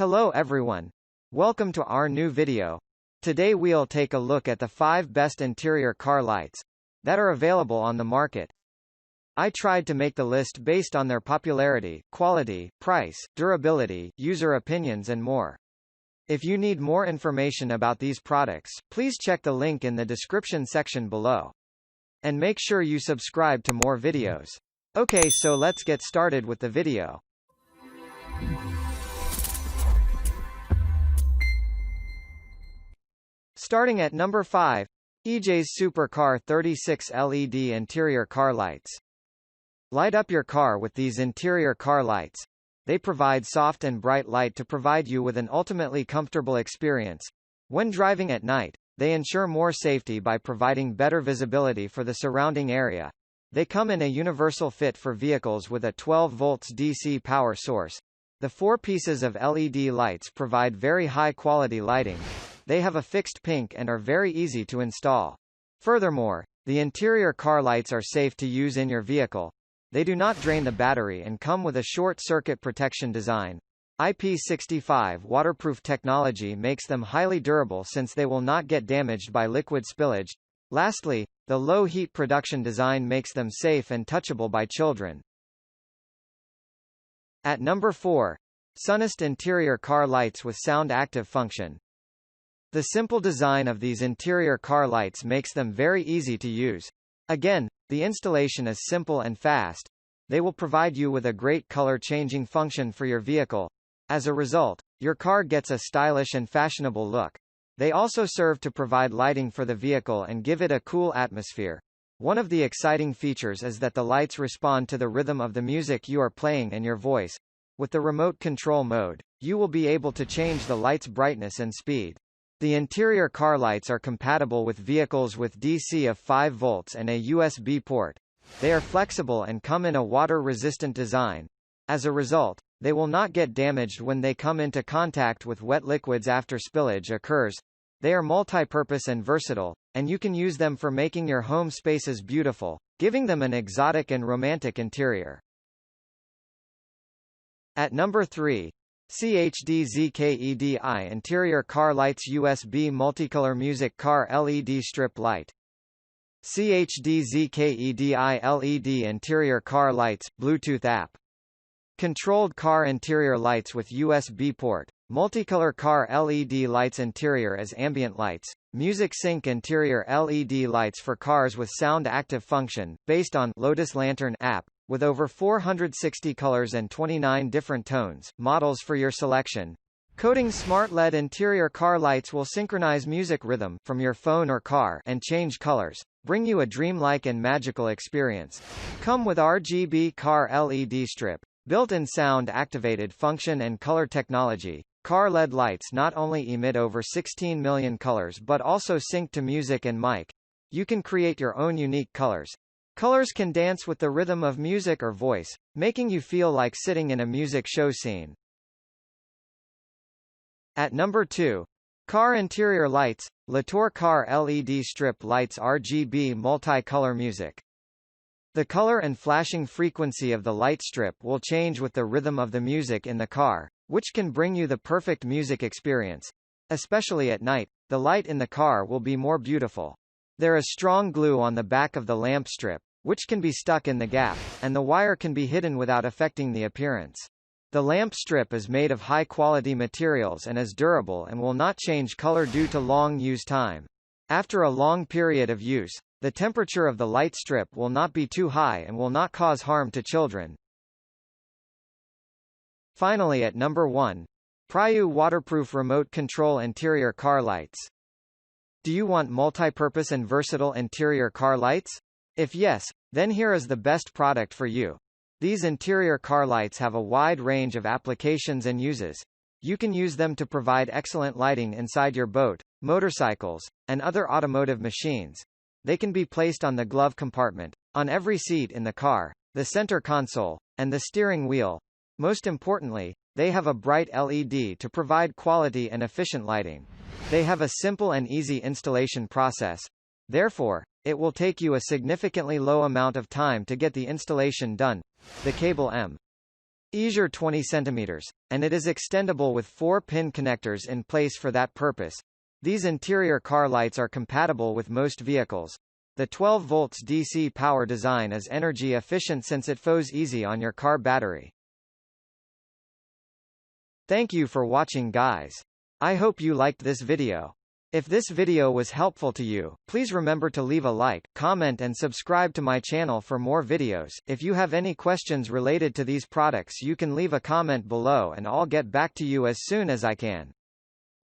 Hello everyone. Welcome to our new video. Today we'll take a look at the 5 best interior car lights that are available on the market. I tried to make the list based on their popularity, quality, price, durability, user opinions and more. If you need more information about these products, please check the link in the description section below. And make sure you subscribe to more videos. Okay, so let's get started with the video. Starting at number 5, EJ's Supercar 36 LED interior car lights. Light up your car with these interior car lights. They provide soft and bright light to provide you with an ultimately comfortable experience. When driving at night, they ensure more safety by providing better visibility for the surrounding area. They come in a universal fit for vehicles with a 12 volts DC power source. The 4 pieces of LED lights provide very high-quality lighting. They have a fixed pink and are very easy to install. Furthermore, the interior car lights are safe to use in your vehicle. They do not drain the battery and come with a short-circuit protection design. IP65 waterproof technology makes them highly durable since they will not get damaged by liquid spillage. Lastly, the low heat production design makes them safe and touchable by children. At number 4, Sunnest interior car lights with sound active function. The simple design of these interior car lights makes them very easy to use. Again, the installation is simple and fast. They will provide you with a great color-changing function for your vehicle. As a result, your car gets a stylish and fashionable look. They also serve to provide lighting for the vehicle and give it a cool atmosphere. One of the exciting features is that the lights respond to the rhythm of the music you are playing and your voice. With the remote control mode, you will be able to change the light's brightness and speed. The interior car lights are compatible with vehicles with DC of 5 volts and a USB port. They are flexible and come in a water-resistant design. As a result, they will not get damaged when they come into contact with wet liquids after spillage occurs. They are multi-purpose and versatile, and you can use them for making your home spaces beautiful, giving them an exotic and romantic interior. At number 3, CHDZKEDI interior car lights USB multicolor music car LED strip light. CHDZKEDI LED interior car lights, Bluetooth app. Controlled car interior lights with USB port. Multicolor car LED lights interior as ambient lights. Music sync interior LED lights for cars with sound active function, based on Lotus Lantern app. With over 460 colors and 29 different tones, models for your selection. Coating smart LED interior car lights will synchronize music rhythm from your phone or car and change colors, bring you a dreamlike and magical experience. Come with RGB car LED strip, built-in sound activated function and color technology. Car LED lights not only emit over 16 million colors but also sync to music and mic. You can create your own unique colors. Colors can dance with the rhythm of music or voice, making you feel like sitting in a music show scene. At number 2, car interior lights, LETOUR car LED strip lights RGB multicolor music. The color and flashing frequency of the light strip will change with the rhythm of the music in the car, which can bring you the perfect music experience. Especially at night, the light in the car will be more beautiful. There is strong glue on the back of the lamp strip, which can be stuck in the gap, and the wire can be hidden without affecting the appearance. The lamp strip is made of high-quality materials and is durable and will not change color due to long use time. After a long period of use, the temperature of the light strip will not be too high and will not cause harm to children. Finally at number 1, Pryu waterproof remote control interior car lights. Do you want multi-purpose and versatile interior car lights? If yes, then here is the best product for you. These interior car lights have a wide range of applications and uses. You can use them to provide excellent lighting inside your boat, motorcycles, and other automotive machines. They can be placed on the glove compartment, on every seat in the car, the center console, and the steering wheel. Most importantly, they have a bright LED to provide quality and efficient lighting. They have a simple and easy installation process. Therefore, it will take you a significantly low amount of time to get the installation done. The cable M. Easier 20 cm, and it is extendable with 4-pin connectors in place for that purpose. These interior car lights are compatible with most vehicles. The 12 volts DC power design is energy efficient since it flows easy on your car battery. Thank you for watching, guys. I hope you liked this video. If this video was helpful to you, please remember to leave a like, comment and subscribe to my channel for more videos. If you have any questions related to these products, you can leave a comment below and I'll get back to you as soon as I can.